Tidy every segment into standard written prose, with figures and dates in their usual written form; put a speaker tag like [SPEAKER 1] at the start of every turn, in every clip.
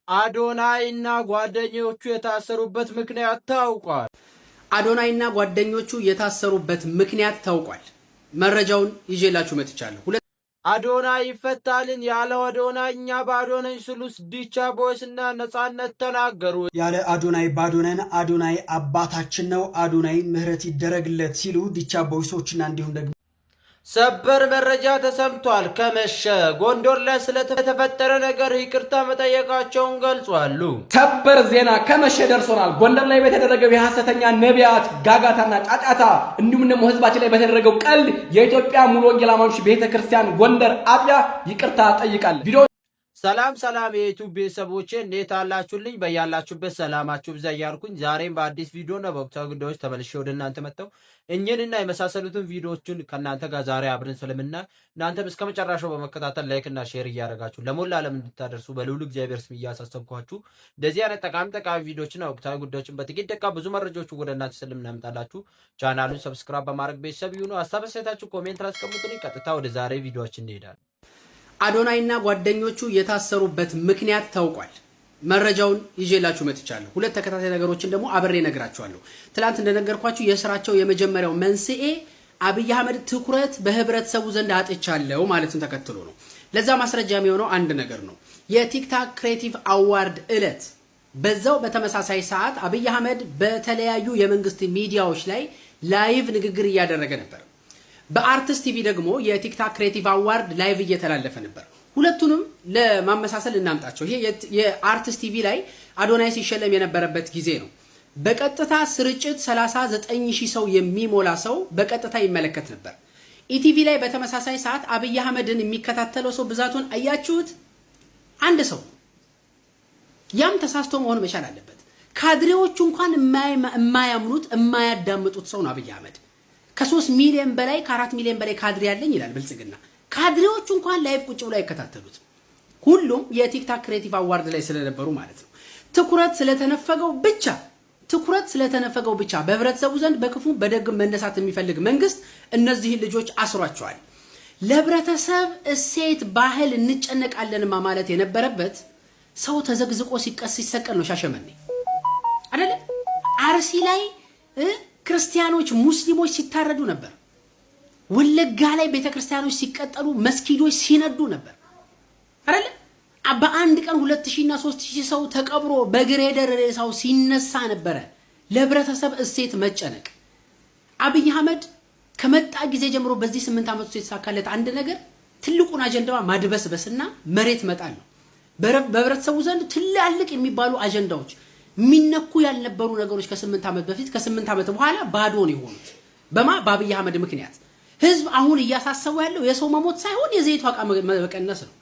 [SPEAKER 1] አዶናይና ጓደኞቹ የታሰሩበት ምክንያት ታውቋል።
[SPEAKER 2] አዶናይና ጓደኞቹ የታሰሩበት ምክንያት ታውቋል። መረጃውን ይዤላችሁ መጥቻለሁ።
[SPEAKER 1] አዶናይ ይፈታልን ያለው አዶናይ እኛ ባዶነን ስሉስ ዲቻ ቦይስና ነጻነት ተናገሩ።
[SPEAKER 2] ያለ አዶናይ ባዶነን፣ አዶናይ አባታችን ነው፣ አዶናይ ምህረት ይደረግለት ሲሉ ዲቻ ቦይሶችና እንዲሁም ደግሞ
[SPEAKER 1] ሰበር መረጃ ተሰምቷል። ከመሸ ጎንደር ላይ ስለተፈጠረ ነገር ይቅርታ መጠየቃቸውን ገልጿሉ።
[SPEAKER 3] ሰበር ዜና ከመሸ ደርሶናል። ጎንደር ላይ በተደረገው የሐሰተኛ ነቢያት ጋጋታና ጫጫታ እንዲሁም ደግሞ ህዝባችን ላይ በተደረገው ቀልድ የኢትዮጵያ ሙሉ ወንጌል አማኞች ቤተክርስቲያን ጎንደር አጥቢያ ይቅርታ ጠይቃለች።
[SPEAKER 1] ሰላም የዩቲዩብ ቤተሰቦቼ እንዴት አላችሁልኝ? በያላችሁበት ሰላማችሁ ብዛ እያልኩኝ ዛሬም በአዲስ ቪዲዮ እና በወቅታዊ ጉዳዮች ተመልሼ ወደ እናንተ መጣሁ። እኚህንና የመሳሰሉትን ቪዲዮዎችን ከእናንተ ጋር ዛሬ አብረን ስለምናይ እናንተም እስከ መጨረሻው በመከታተል ላይክ እና ሼር እያደረጋችሁ ለሞላ ዓለም እንድታደርሱ በልዑል እግዚአብሔር ስም እያሳሰብኳችሁ እንደዚህ አይነት ጠቃሚ ቪዲዮዎችና ወቅታዊ ጉዳዮችን በጥቂት ደቂቃ ብዙ መረጃዎችን ወደ እናንተ ስለምናመጣላችሁ ቻናሉን ሰብስክራይብ በማድረግ ቤተሰብ ይሁኑ። ሀሳብ አስተያየታችሁ ኮሜንት ላይ አስቀምጡልኝ። ቀጥታ ወደ ዛሬ ቪዲዮዎች እንሄዳለን።
[SPEAKER 2] አዶናይና ጓደኞቹ የታሰሩበት ምክንያት ታውቋል። መረጃውን ይዤላችሁ መጥቻለሁ። ሁለት ተከታታይ ነገሮችን ደግሞ አብሬ እነግራችኋለሁ። ትላንት እንደነገርኳችሁ የስራቸው የመጀመሪያው መንስኤ አብይ አህመድ ትኩረት በህብረተሰቡ ዘንድ አጥቻለሁ ማለቱን ተከትሎ ነው። ለዛ ማስረጃ የሚሆነው አንድ ነገር ነው። የቲክታክ ክሬቲቭ አዋርድ ዕለት በዛው በተመሳሳይ ሰዓት አብይ አህመድ በተለያዩ የመንግስት ሚዲያዎች ላይ ላይቭ ንግግር እያደረገ ነበር። በአርቲስት ቲቪ ደግሞ የቲክታክ ክሬቲቭ አዋርድ ላይቭ እየተላለፈ ነበር። ሁለቱንም ለማመሳሰል እናምጣቸው። ይሄ የአርቲስት ቲቪ ላይ አዶናይ ሲሸለም የነበረበት ጊዜ ነው። በቀጥታ ስርጭት 39000 ሰው የሚሞላ ሰው በቀጥታ ይመለከት ነበር። ኢቲቪ ላይ በተመሳሳይ ሰዓት አብይ አህመድን የሚከታተለው ሰው ብዛቱን አያችሁት? አንድ ሰው። ያም ተሳስቶ መሆን መቻል አለበት። ካድሬዎቹ እንኳን የማያምኑት የማያዳምጡት ሰው ነው አብይ አህመድ። ከ3 ሚሊዮን በላይ ከ4 ሚሊዮን በላይ ካድሬ ያለኝ ይላል ብልጽግና። ካድሬዎቹ እንኳን ላይቭ ቁጭ ብለው አይከታተሉት። ሁሉም የቲክታክ ክሬቲቭ አዋርድ ላይ ስለነበሩ ማለት ነው። ትኩረት ስለተነፈገው ብቻ በህብረተሰቡ ዘንድ በክፉ በደግ መነሳት የሚፈልግ መንግስት እነዚህን ልጆች አስሯቸዋል። ለህብረተሰብ እሴት ባህል እንጨነቃለንማ ማለት የነበረበት ሰው ተዘግዝቆ ሲሰቀል ነው። ሻሸመኔ አይደለ? አርሲ ላይ ክርስቲያኖች ሙስሊሞች ሲታረዱ ነበር። ወለጋ ላይ ቤተክርስቲያኖች ሲቀጠሉ መስጊዶች ሲነዱ ነበር አይደል? በአንድ ቀን 2000 እና 3000 ሰው ተቀብሮ በግሬደር ሬሳው ሲነሳ ነበር። ለህብረተሰብ እሴት መጨነቅ አብይ አህመድ ከመጣ ጊዜ ጀምሮ በዚህ 8 ዓመት ውስጥ የተሳካለት አንድ ነገር ትልቁን አጀንዳዋ ማድበስበስና መሬት መጣል ነው። በህብረተሰቡ ዘንድ ትላልቅ የሚባሉ አጀንዳዎች ሚነኩ ያልነበሩ ነገሮች ከ8 ዓመት በፊት ከ8 ዓመት በኋላ ባዶ ነው የሆኑት። በአብይ አህመድ ምክንያት ህዝብ አሁን እያሳሰበው ያለው የሰው መሞት ሳይሆን የዘይት ዋጋ መቀነስ ነው።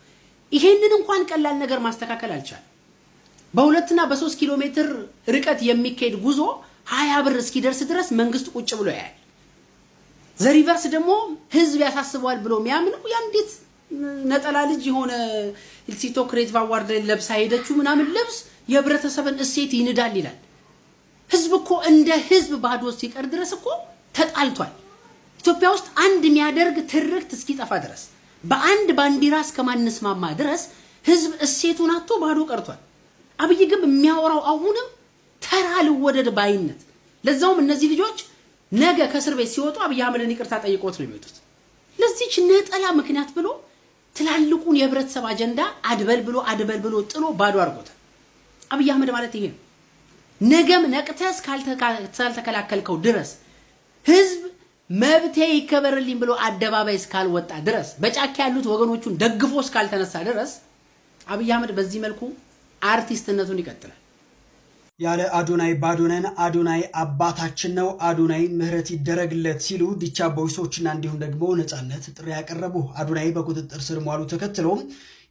[SPEAKER 2] ይሄንን እንኳን ቀላል ነገር ማስተካከል አልቻለም። በ2 እና በ3 ኪሎ ሜትር ርቀት የሚካሄድ ጉዞ 20 ብር እስኪደርስ ድረስ መንግስት ቁጭ ብሎ ያያል። ዘሪቨርስ ደግሞ ህዝብ ያሳስበዋል ብሎ የሚያምነው ያንዲት ነጠላ ልጅ የሆነ ቲክቶክ ክሬቲቭ አዋርድ ለብሳ ሄደችው ምናምን ልብስ የህብረተሰብን እሴት ይንዳል ይላል። ህዝብ እኮ እንደ ህዝብ ባዶ ሲቀር ድረስ እኮ ተጣልቷል። ኢትዮጵያ ውስጥ አንድ የሚያደርግ ትርክት እስኪጠፋ ድረስ በአንድ ባንዲራ እስከማንስማማ ድረስ ህዝብ እሴቱን አጥቶ ባዶ ቀርቷል። አብይ ግን የሚያወራው አሁንም ተራ ልወደድ ባይነት። ለዛውም እነዚህ ልጆች ነገ ከእስር ቤት ሲወጡ አብይ አህመድን ይቅርታ ጠይቆት ነው የሚወጡት። ለዚህች ነጠላ ምክንያት ብሎ ትላልቁን የህብረተሰብ አጀንዳ አድበል ብሎ ጥሎ ባዶ አድርጎታል። አብይ አህመድ ማለት ይሄ ነው። ነገም ነቅተህ እስካልተከላከልከው ድረስ ህዝብ መብቴ ይከበርልኝ ብሎ አደባባይ እስካልወጣ ድረስ በጫካ ያሉት ወገኖቹን ደግፎ እስካልተነሳ ድረስ አብይ አህመድ በዚህ መልኩ አርቲስትነቱን ይቀጥላል። ያለ አዶናይ ባዶነን፣ አዶናይ አባታችን ነው፣ አዶናይ ምህረት ይደረግለት ሲሉ ዲቻ ቦይሶችና እንዲሁም ደግሞ ነጻነት ጥሪ ያቀረቡ። አዶናይ በቁጥጥር ስር መዋሉ ተከትሎ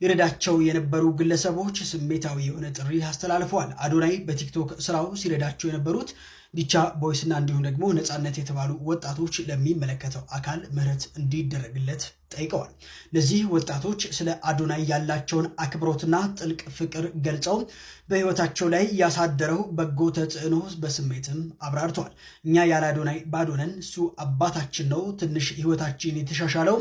[SPEAKER 2] ይረዳቸው የነበሩ ግለሰቦች ስሜታዊ የሆነ ጥሪ አስተላልፈዋል። አዶናይ በቲክቶክ ስራው ሲረዳቸው የነበሩት ዲቻ ቦይስና እንዲሁም ደግሞ ነጻነት የተባሉ ወጣቶች ለሚመለከተው አካል ምህረት እንዲደረግለት ጠይቀዋል። ለዚህ ወጣቶች ስለ አዶናይ ያላቸውን አክብሮትና ጥልቅ ፍቅር ገልጸው በህይወታቸው ላይ ያሳደረው በጎ ተጽዕኖ በስሜትም አብራርተዋል። እኛ ያለ አዶናይ ባዶነን፣ እሱ አባታችን ነው። ትንሽ ህይወታችን የተሻሻለው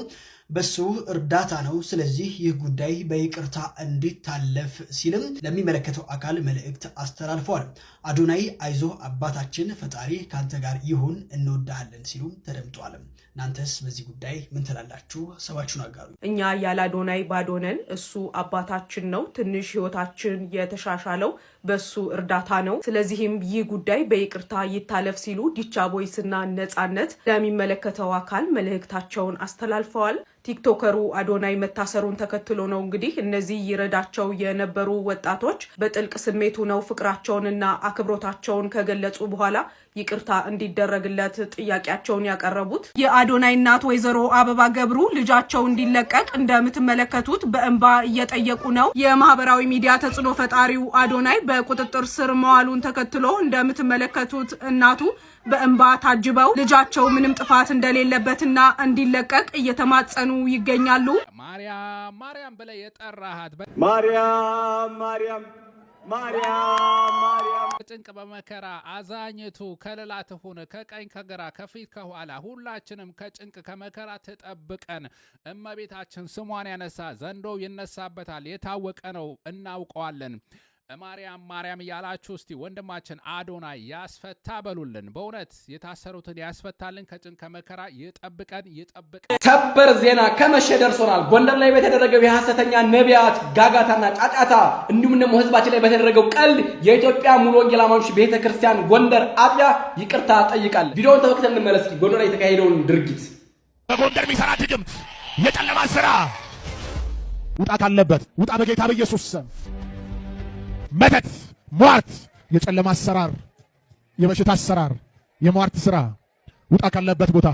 [SPEAKER 4] በሱ እርዳታ ነው። ስለዚህ ይህ ጉዳይ በይቅርታ እንዲታለፍ ሲልም ለሚመለከተው አካል መልእክት አስተላልፈዋል። አዶናይ አይዞ አባታችን ፈጣሪ ካንተ ጋር ይሁን እንወዳለን ሲሉ ተደምጧል። እናንተስ በዚህ ጉዳይ ምን ትላላችሁ? ሀሳባችሁን አጋሩ።
[SPEAKER 5] እኛ ያለ አዶናይ ባዶነን፣ እሱ አባታችን ነው። ትንሽ ህይወታችን የተሻሻለው በሱ እርዳታ ነው። ስለዚህም ይህ ጉዳይ በይቅርታ ይታለፍ ሲሉ ዲቻ ቦይስና ነጻነት ለሚመለከተው አካል መልእክታቸውን አስተላልፈዋል። ቲክቶከሩ አዶናይ መታሰሩን ተከትሎ ነው እንግዲህ እነዚህ ይረዳቸው የነበሩ ወጣቶች በጥልቅ ስሜቱ ነው ፍቅራቸውንና አክብሮታቸውን ከገለጹ በኋላ ይቅርታ እንዲደረግለት ጥያቄያቸውን ያቀረቡት። የአዶናይ እናት ወይዘሮ አበባ ገብሩ ልጃቸው እንዲለቀቅ እንደምትመለከቱት በእንባ እየጠየቁ ነው። የማህበራዊ ሚዲያ ተጽዕኖ ፈጣሪው አዶናይ በቁጥጥር ስር መዋሉን ተከትሎ እንደምትመለከቱት እናቱ በእንባ ታጅበው ልጃቸው ምንም ጥፋት እንደሌለበትና እንዲለቀቅ እየተማጸኑ ይገኛሉ።
[SPEAKER 6] ማርያም ማርያም ብለህ የጠራሃት
[SPEAKER 7] ማርያም ማርያም ማርያም ማርያም
[SPEAKER 6] ጭንቅ በመከራ አዛኝቱ ከለላ ትሁን፣ ከቀኝ ከግራ ከፊት ከኋላ ሁላችንም ከጭንቅ ከመከራ ትጠብቀን። እመቤታችን ስሟን ያነሳ ዘንዶው ይነሳበታል፣ የታወቀ ነው፣ እናውቀዋለን። ማርያም ማርያም እያላችሁ እስቲ ወንድማችን አዶናይ ያስፈታ በሉልን። በእውነት የታሰሩትን ያስፈታልን፣ ከጭንቅ ከመከራ ይጠብቀን ይጠብቀን።
[SPEAKER 3] ሰበር ዜና ከመሸ ደርሶናል። ጎንደር ላይ በተደረገው የሐሰተኛ ነቢያት ጋጋታና ጫጫታ እንዲሁም ደግሞ ህዝባችን ላይ በተደረገው ቀልድ የኢትዮጵያ ሙሉ ወንጌል አማኞች ቤተክርስቲያን ጎንደር አጥቢያ ይቅርታ ጠይቃለች። ቪዲዮውን ተመልክተን እንመለስ። ጎንደር ላይ የተካሄደውን ድርጊት
[SPEAKER 8] በጎንደር የሚሰራ ድግምት የጨለማ ስራ ውጣ ካለበት ውጣ በጌታ በኢየሱስ ስም። መተት፣ ሟርት፣ የጨለማ አሰራር፣ የበሽታ አሰራር፣ የሟርት ስራ ውጣ ካለበት ቦታ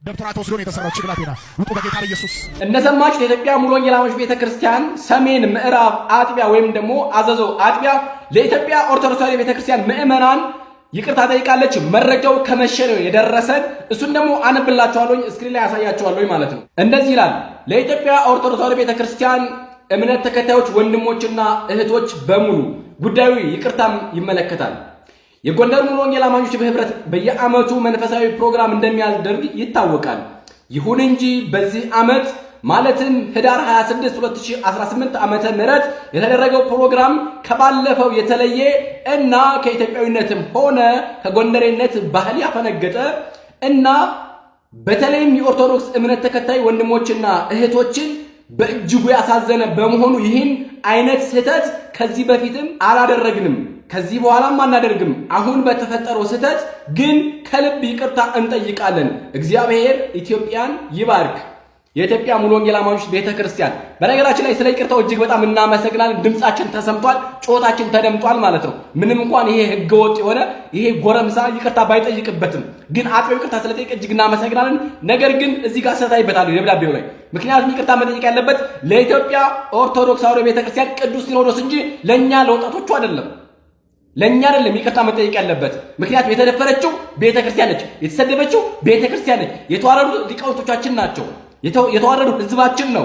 [SPEAKER 8] ደብተራ ተወስዶ የተሰራው ችግላቴና ውጡ በጌታ በኢየሱስ።
[SPEAKER 3] እንደሰማችሁት የኢትዮጵያ ሙሉ ወንጌል አማኞች ቤተክርስቲያን ሰሜን ምዕራብ አጥቢያ ወይም ደግሞ አዘዞ አጥቢያ ለኢትዮጵያ ኦርቶዶክሳዊ ቤተክርስቲያን ምዕመናን ይቅርታ ጠይቃለች። መረጃው ከመሸ ነው የደረሰን። እሱን ደግሞ አነብላችኋለሁ፣ ስክሪን ላይ ያሳያችኋለሁ ማለት ነው። እንደዚህ ይላል። ለኢትዮጵያ ኦርቶዶክሳዊ ቤተክርስቲያን እምነት ተከታዮች ወንድሞችና እህቶች በሙሉ ጉዳዩ ይቅርታም ይመለከታል። የጎንደር ሙሉ ወንጌል አማኞች በህብረት በየዓመቱ መንፈሳዊ ፕሮግራም እንደሚያደርግ ይታወቃል። ይሁን እንጂ በዚህ ዓመት ማለትም ህዳር 26 2018 ዓመተ ምህረት የተደረገው ፕሮግራም ከባለፈው የተለየ እና ከኢትዮጵያዊነትም ሆነ ከጎንደሬነት ባህል ያፈነገጠ እና በተለይም የኦርቶዶክስ እምነት ተከታይ ወንድሞችና እህቶችን በእጅጉ ያሳዘነ በመሆኑ ይህን አይነት ስህተት ከዚህ በፊትም አላደረግንም፣ ከዚህ በኋላም አናደርግም። አሁን በተፈጠረው ስህተት ግን ከልብ ይቅርታ እንጠይቃለን። እግዚአብሔር ኢትዮጵያን ይባርክ። የኢትዮጵያ ሙሉ ወንጌል አማኞች ቤተክርስቲያን በነገራችን ላይ ስለ ይቅርታው እጅግ በጣም እናመሰግናለን። ድምጻችን ተሰምቷል፣ ጮታችን ተደምጧል ማለት ነው። ምንም እንኳን ይሄ ህገወጥ የሆነ ይሄ ጎረምሳ ይቅርታ ባይጠይቅበትም ግን አጥቢያው ይቅርታ ስለጠየቀ እጅግ እናመሰግናለን። ነገር ግን እዚህ ጋር ሰታይበታል የደብዳቤው ላይ። ምክንያቱም ይቅርታ መጠየቅ ያለበት ለኢትዮጵያ ኦርቶዶክሳዊ ቤተክርስቲያን ቅዱስ ሲኖዶስ እንጂ ለኛ ለወጣቶቹ አይደለም። ለኛ አይደለም ይቅርታ መጠየቅ ያለበት። ምክንያቱም የተደፈረችው ቤተክርስቲያን ነች፣ የተሰደበችው ቤተክርስቲያን ነች፣ የተዋረዱ ሊቃውንቶቻችን ናቸው፣ የተዋረዱ ህዝባችን ነው።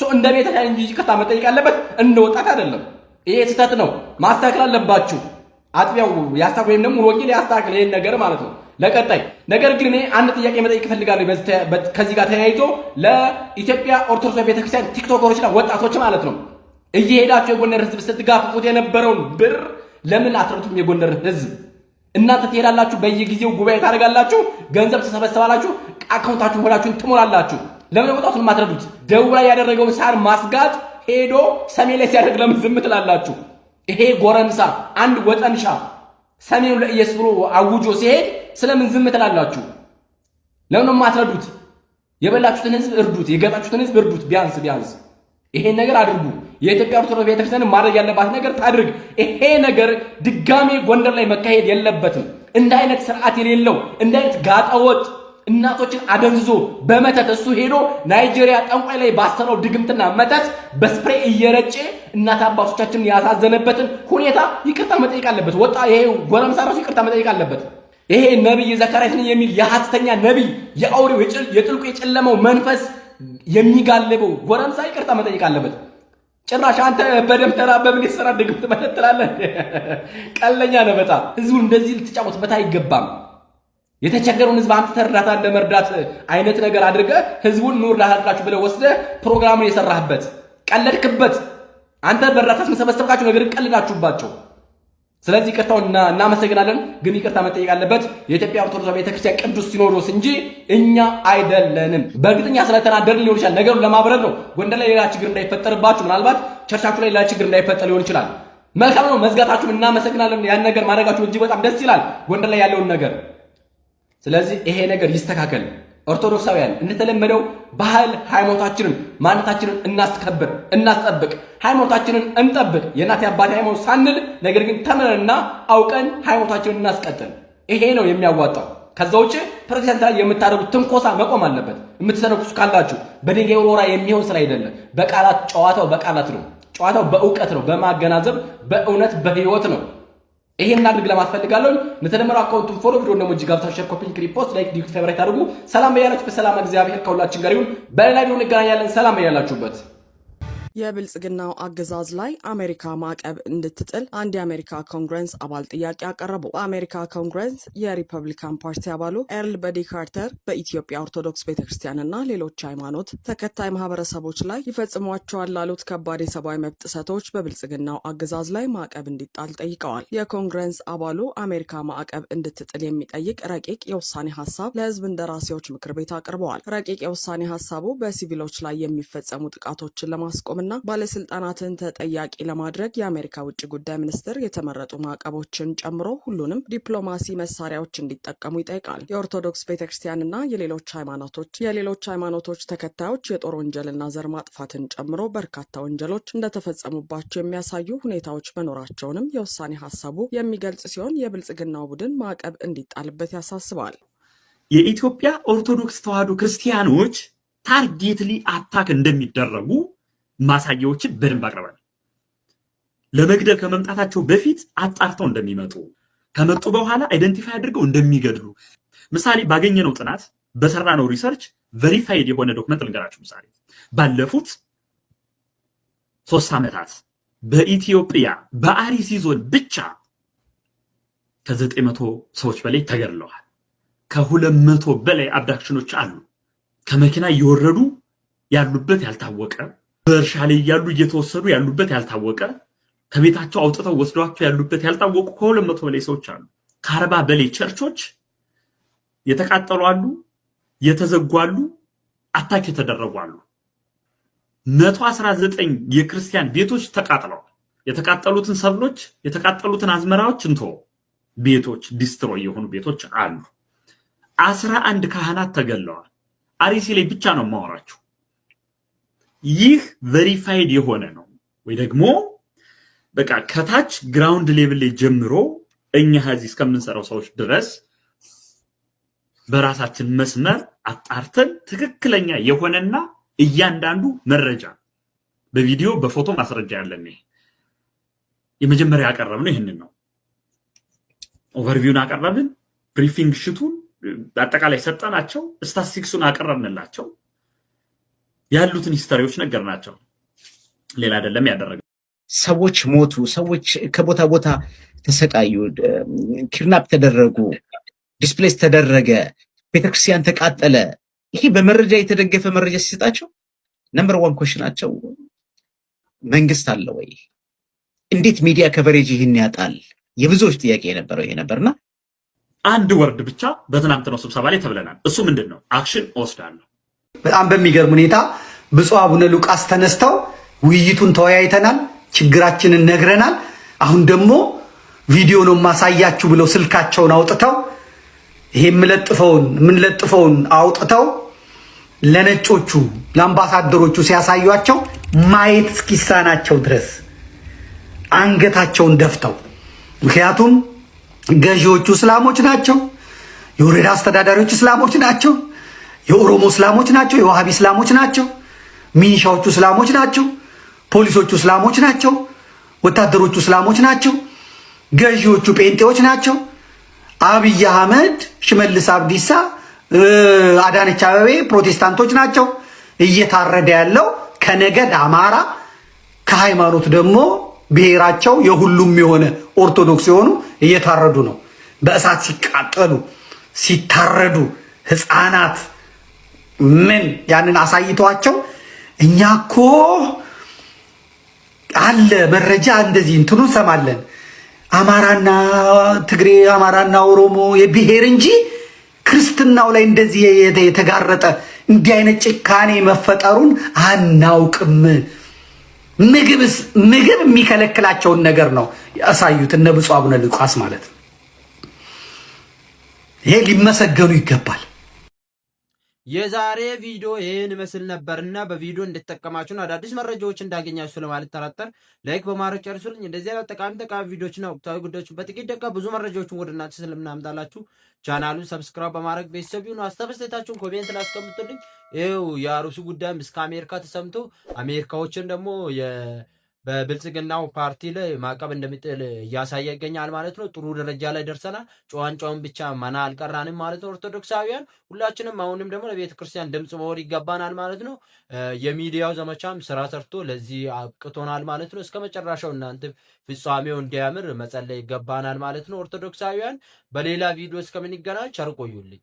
[SPEAKER 3] እንደ ቤተክርስቲያን እንጂ ይቅርታ መጠየቅ ያለበት እንደ ወጣት አይደለም። ይሄ ስህተት ነው፣ ማስተካከል አለባችሁ። አጥቢያው ያስተካክል ወይም ደግሞ ወንጌል ያስተካክል ይሄን ነገር ማለት ነው። ለቀጣይ ነገር ግን እኔ አንድ ጥያቄ መጠየቅ እፈልጋለሁ። ከዚህ ጋር ተያይዞ ለኢትዮጵያ ኦርቶዶክስ ቤተክርስቲያን ቲክቶከሮችና ወጣቶች ማለት ነው እየሄዳችሁ የጎንደር ህዝብ ስትጋፍጡት የነበረውን ብር ለምን አትረቱም? የጎንደር ህዝብ እናንተ ትሄዳላችሁ፣ በየጊዜው ጉባኤ ታደርጋላችሁ፣ ገንዘብ ተሰበሰባላችሁ፣ አካውንታችሁን ሆዳችሁን ትሞላላችሁ። ለምን ወጣቱን ማትረዱት? ደቡብ ላይ ያደረገውን ሳር ማስጋጥ ሄዶ ሰሜን ላይ ሲያደርግ ለምን ዝም ትላላችሁ? ይሄ ጎረምሳ አንድ ወጠንሻ ሰሜኑ ለኢየሱስ ብሎ አውጆ ሲሄድ ስለምን ዝም ትላላችሁ? ለምን ማትረዱት? የበላችሁትን ህዝብ እርዱት፣ የገጣችሁትን ህዝብ እርዱት። ቢያንስ ይሄን ነገር አድርጉ። የኢትዮጵያ ኦርቶዶክስ ቤተክርስቲያን ማድረግ ያለባት ነገር ታድርግ። ይሄ ነገር ድጋሜ ጎንደር ላይ መካሄድ የለበትም። እንደ አይነት ስርዓት የሌለው እንደ አይነት ጋጠወጥ እናቶችን አደንዝዞ በመተት እሱ ሄዶ ናይጄሪያ ጠንቋይ ላይ ባሰረው ድግምትና መተት በስፕሬይ እየረጨ እናት አባቶቻችንን ያሳዘነበትን ሁኔታ ይቅርታ መጠየቅ አለበት። ወጣ ይሄ ጎረምሳ ራሱ ይቅርታ መጠየቅ አለበት። ይሄ ነብይ ዘካርያስ ነኝ የሚል የሐሰተኛ ነብይ የአውሬው የጥልቁ የጨለመው መንፈስ የሚጋልበው ጎረምሳ ይቅርታ መጠየቅ አለበት። ጭራሽ አንተ በደምተራ በምን ይሰራ ድግምት ማለት ትላለህ? ቀለኛ ነው በጣም። ህዝቡ እንደዚህ ልትጫወትበት አይገባም። የተቸገረውን ህዝብ አንተ ተርዳታ እንደመርዳት አይነት ነገር አድርገህ ህዝቡን ኑር ዳህላችሁ ብለህ ወስደህ ፕሮግራሙን የሰራህበት ቀለድክበት። አንተ በእርዳታ መሰበሰብካችሁ ነገር ቀልዳችሁባቸው። ስለዚህ ይቅርታውን እናመሰግናለን። ግን ይቅርታ መጠየቅ ያለበት የኢትዮጵያ ኦርቶዶክስ ቤተክርስቲያን ቅዱስ ሲኖዶስ እንጂ እኛ አይደለንም። በእርግጠኛ ስለተናደርን ሊሆን ይችላል። ነገሩን ለማብረር ነው። ጎንደር ላይ ሌላ ችግር እንዳይፈጠርባችሁ፣ ምናልባት ቸርቻችሁ ላይ ሌላ ችግር እንዳይፈጠር ሊሆን ይችላል። መልካም ነው መዝጋታችሁም እናመሰግናለን። ያን ነገር ማድረጋችሁ እጅግ በጣም ደስ ይላል፣ ጎንደር ላይ ያለውን ነገር። ስለዚህ ይሄ ነገር ይስተካከል። ኦርቶዶክሳውያን እንደተለመደው ባህል ሃይማኖታችንን ማንነታችንን እናስከብር፣ እናስጠብቅ፣ ሃይማኖታችንን እንጠብቅ። የእናት አባቴ ሃይማኖት ሳንል ነገር ግን ተምረንና አውቀን ሃይማኖታችንን እናስቀጥል። ይሄ ነው የሚያዋጣው። ከዛ ውጭ ፕሮቴስታንት ላይ የምታደርጉት ትንኮሳ መቆም አለበት። የምትሰነኩሱ ካላችሁ በድንጋይ ወርወራ የሚሆን ስራ አይደለም። በቃላት ጨዋታው በቃላት ነው። ጨዋታው በእውቀት ነው፣ በማገናዘብ በእውነት በህይወት ነው። ይሄን አድርግ ለማስፈልጋለሁ። ለተለመደው አካውንቱን ፎሎ ቪዲዮ ደግሞ እጅግ ጋብታችሁ ሼር፣ ኮፒ፣ ሪፖስት፣ ላይክ፣ ዲዩት ፌቨራይት አድርጉ። ሰላም በያላችሁበት፣ በሰላም እግዚአብሔር ከሁላችን ጋር ይሁን። በሌላ ቪዲዮ እንገናኛለን። ሰላም በያላችሁበት።
[SPEAKER 9] የብልጽግናው አገዛዝ ላይ አሜሪካ ማዕቀብ እንድትጥል አንድ የአሜሪካ ኮንግረስ አባል ጥያቄ አቀረቡ። በአሜሪካ ኮንግረስ የሪፐብሊካን ፓርቲ አባሉ ኤርል በዲ ካርተር በኢትዮጵያ ኦርቶዶክስ ቤተክርስቲያንና ሌሎች ሃይማኖት ተከታይ ማህበረሰቦች ላይ ይፈጽሟቸዋል ላሉት ከባድ የሰብአዊ መብት ጥሰቶች በብልጽግናው አገዛዝ ላይ ማዕቀብ እንዲጣል ጠይቀዋል። የኮንግረስ አባሉ አሜሪካ ማዕቀብ እንድትጥል የሚጠይቅ ረቂቅ የውሳኔ ሀሳብ ለህዝብ እንደራሴዎች ምክር ቤት አቅርበዋል። ረቂቅ የውሳኔ ሀሳቡ በሲቪሎች ላይ የሚፈጸሙ ጥቃቶችን ለማስቆም እና ባለስልጣናትን ተጠያቂ ለማድረግ የአሜሪካ ውጭ ጉዳይ ሚኒስትር የተመረጡ ማዕቀቦችን ጨምሮ ሁሉንም ዲፕሎማሲ መሳሪያዎች እንዲጠቀሙ ይጠይቃል። የኦርቶዶክስ ቤተክርስቲያንና የሌሎች ሃይማኖቶች ተከታዮች የጦር ወንጀልና ዘር ማጥፋትን ጨምሮ በርካታ ወንጀሎች እንደተፈጸሙባቸው የሚያሳዩ ሁኔታዎች መኖራቸውንም የውሳኔ ሀሳቡ የሚገልጽ ሲሆን የብልጽግናው ቡድን ማዕቀብ እንዲጣልበት ያሳስባል።
[SPEAKER 10] የኢትዮጵያ ኦርቶዶክስ ተዋሕዶ ክርስቲያኖች ታርጌትሊ አታክ እንደሚደረጉ ማሳያዎችን በደንብ አቅርበናል። ለመግደል ከመምጣታቸው በፊት አጣርተው እንደሚመጡ፣ ከመጡ በኋላ አይደንቲፋይ አድርገው እንደሚገድሉ ምሳሌ ባገኘነው ጥናት በሰራነው ሪሰርች ቬሪፋይድ የሆነ ዶክመንት ልንገራችሁ። ምሳሌ ባለፉት 3 ዓመታት በኢትዮጵያ በአርሲ ዞን ብቻ ከ900 ሰዎች በላይ ተገድለዋል። ከ200 በላይ አብዳክሽኖች አሉ። ከመኪና እየወረዱ ያሉበት ያልታወቀ፣ በእርሻ ላይ እያሉ እየተወሰዱ ያሉበት ያልታወቀ፣ ከቤታቸው አውጥተው ወስዷቸው ያሉበት ያልታወቁ ከ200 በላይ ሰዎች አሉ። ከ40 በላይ ቸርቾች የተቃጠሉ አሉ፣ የተዘጉ አሉ፣ አታክ የተደረጉ አሉ። 119 የክርስቲያን ቤቶች ተቃጥለዋል። የተቃጠሉትን ሰብሎች፣ የተቃጠሉትን አዝመራዎች እንቶ ቤቶች ዲስትሮይ የሆኑ ቤቶች አሉ። 11 ካህናት ተገለዋል። አርሲ ላይ ብቻ ነው የማወራችሁ። ይህ ቬሪፋይድ የሆነ ነው ወይ ደግሞ በቃ ከታች ግራውንድ ሌቭል ላይ ጀምሮ እኛ እዚህ እስከምንሰራው ሰዎች ድረስ በራሳችን መስመር አጣርተን ትክክለኛ የሆነና እያንዳንዱ መረጃ በቪዲዮ በፎቶ ማስረጃ ያለን የመጀመሪያ ያቀረብነው ይሄንን ነው። ኦቨርቪውን አቀረብን፣ ብሪፊንግ ሽቱን አጠቃላይ ሰጠናቸው፣ ስታቲስቲክሱን አቀረብንላቸው፣ ያሉትን ሂስቶሪዎች ነገርናቸው። ሌላ አይደለም ያደረገው።
[SPEAKER 11] ሰዎች ሞቱ፣ ሰዎች ከቦታ ቦታ ተሰቃዩ፣ ኪድናፕ ተደረጉ፣ ዲስፕሌስ ተደረገ፣ ቤተክርስቲያን ተቃጠለ። ይሄ በመረጃ የተደገፈ መረጃ ሲሰጣቸው ነምበር 1 ኮሽናቸው መንግስት አለ ወይ? እንዴት ሚዲያ ከቨሬጅ ይህን ያጣል? የብዙዎች ጥያቄ የነበረው ይሄ ነበርና
[SPEAKER 10] አንድ ወርድ ብቻ በትናንትናው ስብሰባ ላይ ተብለናል። እሱ ምንድነው? አክሽን ወስዳለሁ።
[SPEAKER 4] በጣም በሚገርም ሁኔታ ብፁዕ አቡነ ሉቃስ ተነስተው ውይይቱን ተወያይተናል፣ ችግራችንን ነግረናል፣ አሁን ደግሞ ቪዲዮ ነው ማሳያችሁ ብለው ስልካቸውን አውጥተው ይሄ የምንለጥፈውን አውጥተው ለነጮቹ ለአምባሳደሮቹ ሲያሳዩአቸው ማየት እስኪሳናቸው ድረስ አንገታቸውን ደፍተው፣ ምክንያቱም ገዢዎቹ እስላሞች ናቸው፣ የወረዳ አስተዳዳሪዎች እስላሞች ናቸው፣ የኦሮሞ እስላሞች ናቸው፣ የዋሃቢ እስላሞች ናቸው፣ ሚኒሻዎቹ እስላሞች ናቸው፣ ፖሊሶቹ እስላሞች ናቸው፣ ወታደሮቹ እስላሞች ናቸው፣ ገዢዎቹ ጴንጤዎች ናቸው። አብይ አህመድ፣ ሽመልስ አብዲሳ፣ አዳነች አበቤ ፕሮቴስታንቶች ናቸው። እየታረደ ያለው ከነገድ አማራ፣ ከሃይማኖት ደግሞ ብሔራቸው የሁሉም የሆነ ኦርቶዶክስ የሆኑ እየታረዱ ነው። በእሳት ሲቃጠሉ፣
[SPEAKER 12] ሲታረዱ ህፃናት ምን ያንን አሳይቷቸው እኛ እኮ አለ መረጃ እንደዚህ እንትኑ ሰማለን አማራና ትግሬ አማራና ኦሮሞ የብሔር እንጂ ክርስትናው ላይ እንደዚህ የተጋረጠ እንዲህ አይነት ጭካኔ መፈጠሩን አናውቅም። ምግብ የሚከለክላቸውን ነገር ነው ያሳዩት እነ ብፁዕ አቡነ ሉቃስ ማለት ነው። ይሄ ሊመሰገኑ ይገባል።
[SPEAKER 1] የዛሬ ቪዲዮ ይህን መስል ነበርና በቪዲዮ እንድትጠቀማችሁና አዳዲስ መረጃዎች እንዳገኛችሁ ስለማልጠራጠር ላይክ በማድረግ ጨርሱልኝ። እንደዚህ አይነት ጠቃሚ ቪዲዮዎችና ወቅታዊ ጉዳዮችን በጥቂት ደቂቃ ብዙ መረጃዎችን ወደ እናንተ ስለምናምጣላችሁ ቻናሉን ሰብስክራይብ በማድረግ ቤተሰብ ይሁኑ። አስተያየታችሁን ኮሜንት ላይ አስቀምጡልኝ። ይኸው የአሩሲ ጉዳይም እስከ አሜሪካ ተሰምቶ አሜሪካዎችን ደግሞ በብልጽግናው ፓርቲ ላይ ማዕቀብ እንደሚጥል እያሳየ ይገኛል ማለት ነው። ጥሩ ደረጃ ላይ ደርሰናል። ጨዋን ብቻ መና አልቀራንም ማለት ነው። ኦርቶዶክሳውያን ሁላችንም አሁንም ደግሞ ለቤተ ክርስቲያን ድምፅ መሆን ይገባናል ማለት ነው። የሚዲያው ዘመቻም ስራ ሰርቶ ለዚህ አብቅቶናል ማለት ነው። እስከ መጨረሻው እናንተ ፍጻሜው እንዲያምር መጸለይ ይገባናል ማለት ነው። ኦርቶዶክሳውያን በሌላ ቪዲዮ እስከምንገናኝ ቸር ቆዩልኝ።